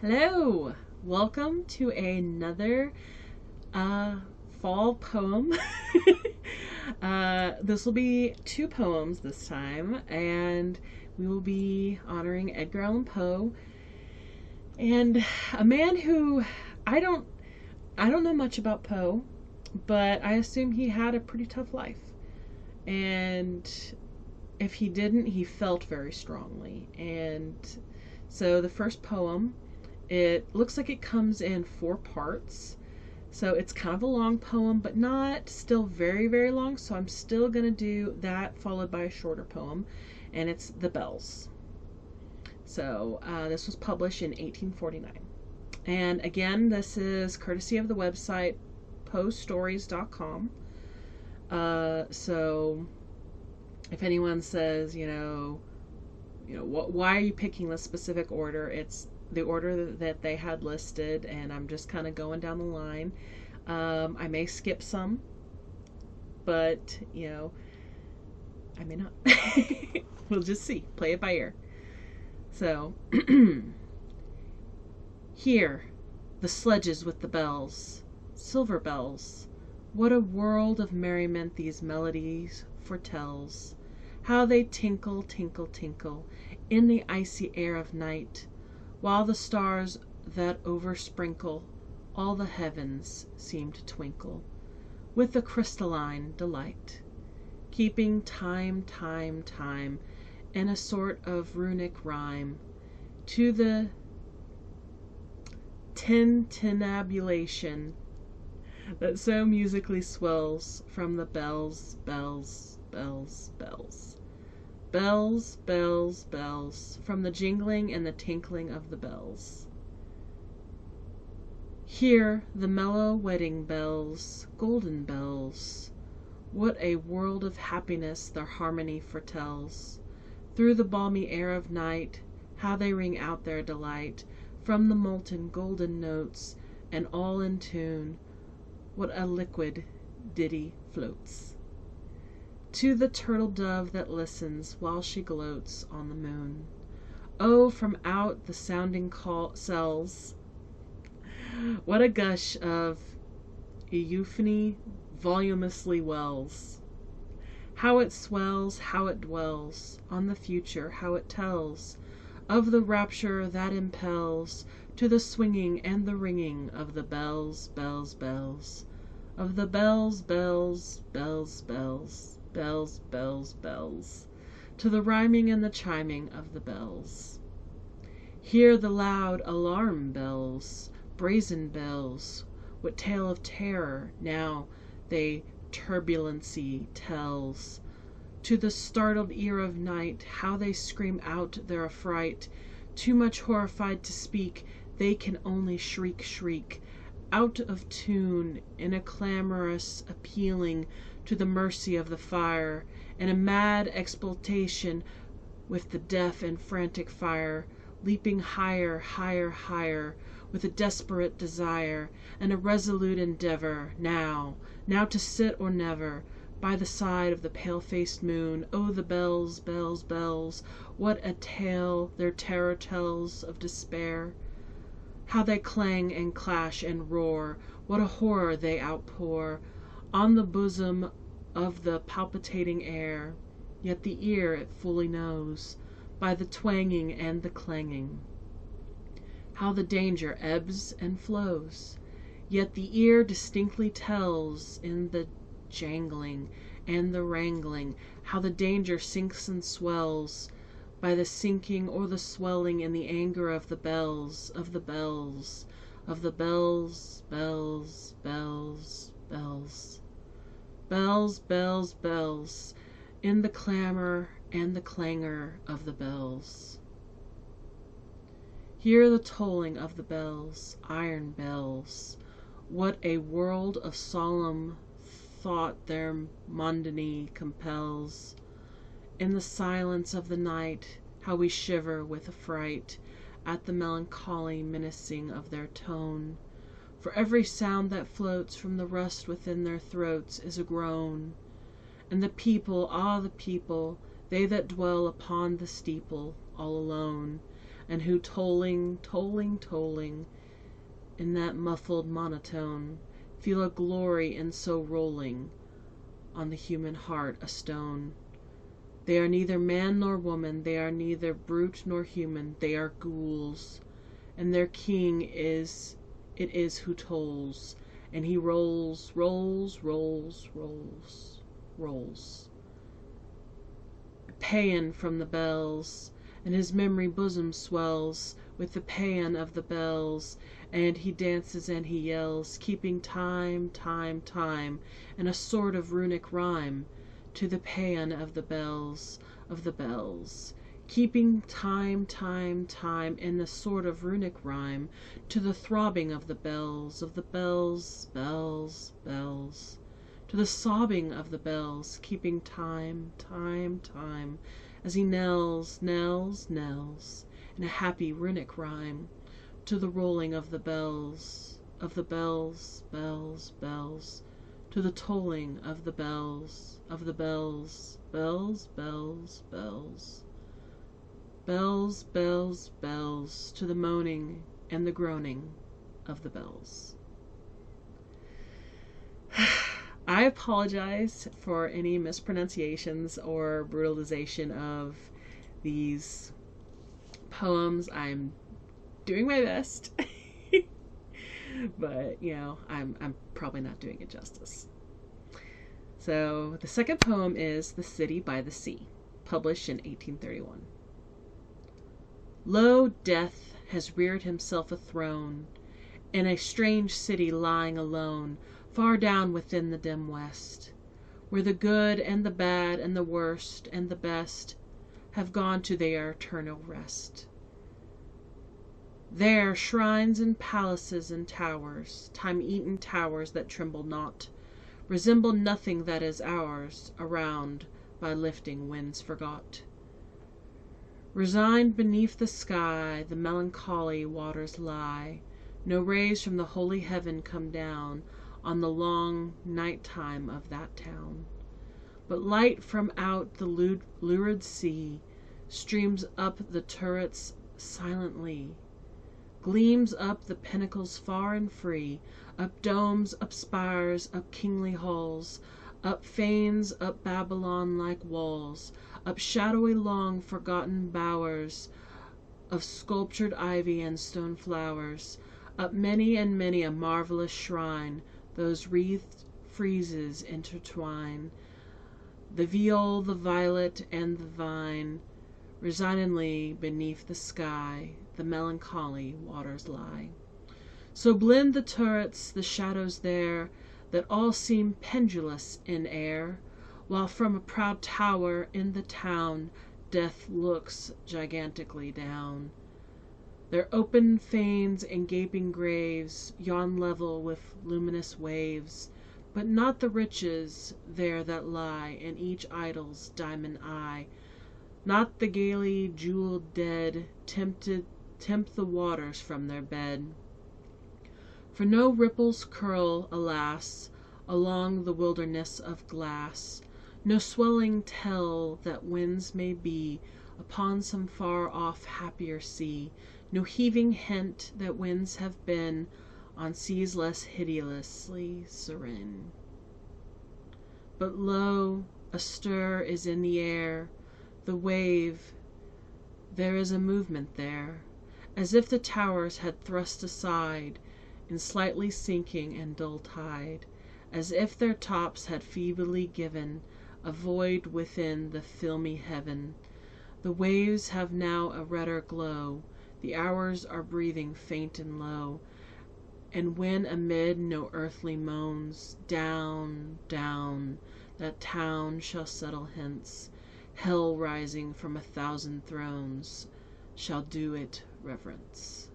Hello! Welcome to another fall poem. This will be two poems this time, and we will be honoring Edgar Allan Poe and a man who I don't I don't know much about Poe, but I assume he had a pretty tough life. And if he didn't, he felt very strongly. And so the first poem, it looks like it comes in 4 parts. So it's kind of a long poem, but not still very, very long. So I'm still going to do that followed by a shorter poem. And it's The Bells. So this was published in 1849. And again, this is courtesy of the website poestories.com. So if anyone says, why are you picking this specific order? It's the order that they had listed, and I'm just kind of going down the line. I may skip some, but I may not. We'll just see. Play it by ear. So, here, the sledges with the bells, silver bells. What a world of merriment these melodies foretells! How they tinkle, tinkle, tinkle in the icy air of night, while the stars that oversprinkle all the heavens seem to twinkle with a crystalline delight, keeping time, time, time in a sort of runic rhyme to the tintinnabulation that so musically swells from the bells, bells, bells, bells. Bells, bells, bells, from the jingling and the tinkling of the bells. Hear the mellow wedding bells, golden bells. What a world of happiness their harmony foretells. Through the balmy air of night, how they ring out their delight from the molten golden notes, and all in tune. What a liquid ditty floats to the turtle dove that listens while she gloats on the moon. Oh, from out the sounding cells, what a gush of euphony voluminously wells. How it swells, how it dwells on the future, how it tells of the rapture that impels to the swinging and the ringing of the bells, bells, bells, of the bells, bells, bells, bells, bells, bells, bells, to the rhyming and the chiming of the bells. Hear the loud alarm bells, brazen bells, what tale of terror now they turbulency tells to the startled ear of night, how they scream out their affright, too much horrified to speak, they can only shriek, shriek, out of tune, in a clamorous appealing to the mercy of the fire, in a mad exultation with the deaf and frantic fire, leaping higher, higher, higher, with a desperate desire, and a resolute endeavor, now to sit or never, by the side of the pale-faced moon. Oh, the bells, bells, bells, what a tale their terror tells of despair! How they clang and clash and roar, what a horror they outpour on the bosom of the palpitating air, yet the ear it fully knows, by the twanging and the clanging, how the danger ebbs and flows, yet the ear distinctly tells in the jangling and the wrangling, how the danger sinks and swells by the sinking or the swelling in the anger of the bells, of the bells, of the bells, bells, bells, bells, bells, bells, bells, in the clamor and the clangor of the bells. Hear the tolling of the bells, iron bells. What a world of solemn thought their monotony compels. In the silence of the night, how we shiver with affright at the melancholy menacing of their tone. For every sound that floats from the rust within their throats is a groan. And the people, ah, the people, they that dwell upon the steeple, all alone, and who tolling, tolling, tolling, in that muffled monotone, feel a glory in so rolling on the human heart a stone. They are neither man nor woman, they are neither brute nor human, they are ghouls, and their king is who tolls, and he rolls, rolls, rolls, rolls, rolls. A paean from the bells, and his memory bosom swells with the paean of the bells, and he dances and he yells, keeping time, time, time, in a sort of runic rhyme, to the paean of the bells, keeping time, time, time, in a sort of runic rhyme, to the throbbing of the bells, bells, bells, to the sobbing of the bells, keeping time, time, time, as he knells, knells, knells, in a happy runic rhyme, to the rolling of the bells, bells, bells, to the tolling of the bells, bells, bells, bells, bells, bells, bells, to the moaning and the groaning of the bells. I apologize for any mispronunciations or brutalization of these poems. I'm doing my best. But, you know, I'm probably not doing it justice. So, the second poem is The City by the Sea, published in 1831. Lo, Death has reared himself a throne in a strange city lying alone, far down within the dim west, where the good and the bad and the worst and the best have gone to their eternal rest. There shrines and palaces and towers, time-eaten towers that tremble not, resemble nothing that is ours, around by lifting winds forgot. Resigned beneath the sky, the melancholy waters lie. No rays from the holy heaven come down on the long night time of that town. But light from out the lurid sea streams up the turrets silently, gleams up the pinnacles far and free, up domes, up spires, up kingly halls, up fanes, up Babylon-like walls, up shadowy long forgotten bowers of sculptured ivy and stone flowers, up many and many a marvelous shrine, those wreathed friezes intertwine, the viol, the violet, and the vine, resignedly beneath the sky, the melancholy waters lie. So blend the turrets, the shadows there, that all seem pendulous in air, while from a proud tower in the town Death looks gigantically down. Their open fanes and gaping graves yawn level with luminous waves, but not the riches there that lie in each idol's diamond eye, not the gaily jeweled dead tempt the waters from their bed. For no ripples curl, alas, along the wilderness of glass, no swelling tell that winds may be upon some far-off happier sea, no heaving hint that winds have been on seas less hideously serene. But lo, a stir is in the air, the wave, there is a movement there, as if the towers had thrust aside in slightly sinking and dull tide, as if their tops had feebly given a void within the filmy heaven. The waves have now a redder glow, the hours are breathing faint and low, and when amid no earthly moans, down, down, that town shall settle hence, hell rising from 1,000 thrones shall do it reverence.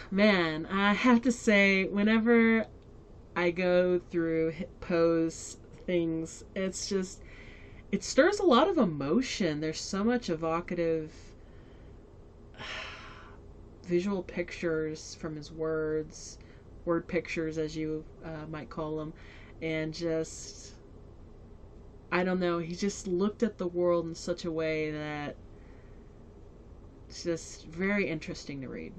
Man, I have to say, whenever I go through Poe's things, it's just, it stirs a lot of emotion. There's so much evocative visual pictures from his words, word pictures as you might call them, and just, I don't know, he just looked at the world in such a way that it's just very interesting to read.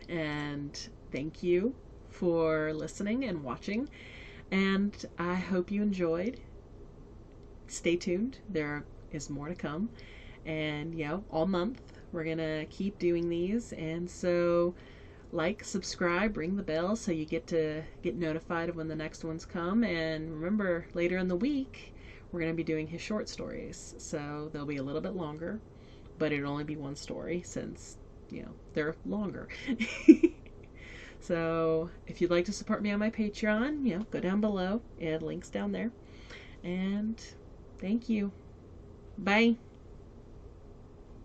And thank you for listening and watching, and I hope you enjoyed. Stay tuned, there is more to come, and all month we're gonna keep doing these, and so like, subscribe, ring the bell so you get notified of when the next ones come. And remember, later in the week we're going to be doing his short stories, so they'll be a little bit longer, but it'll only be one story since they're longer. So if you'd like to support me on my Patreon, go down below and links down there. And thank you. Bye.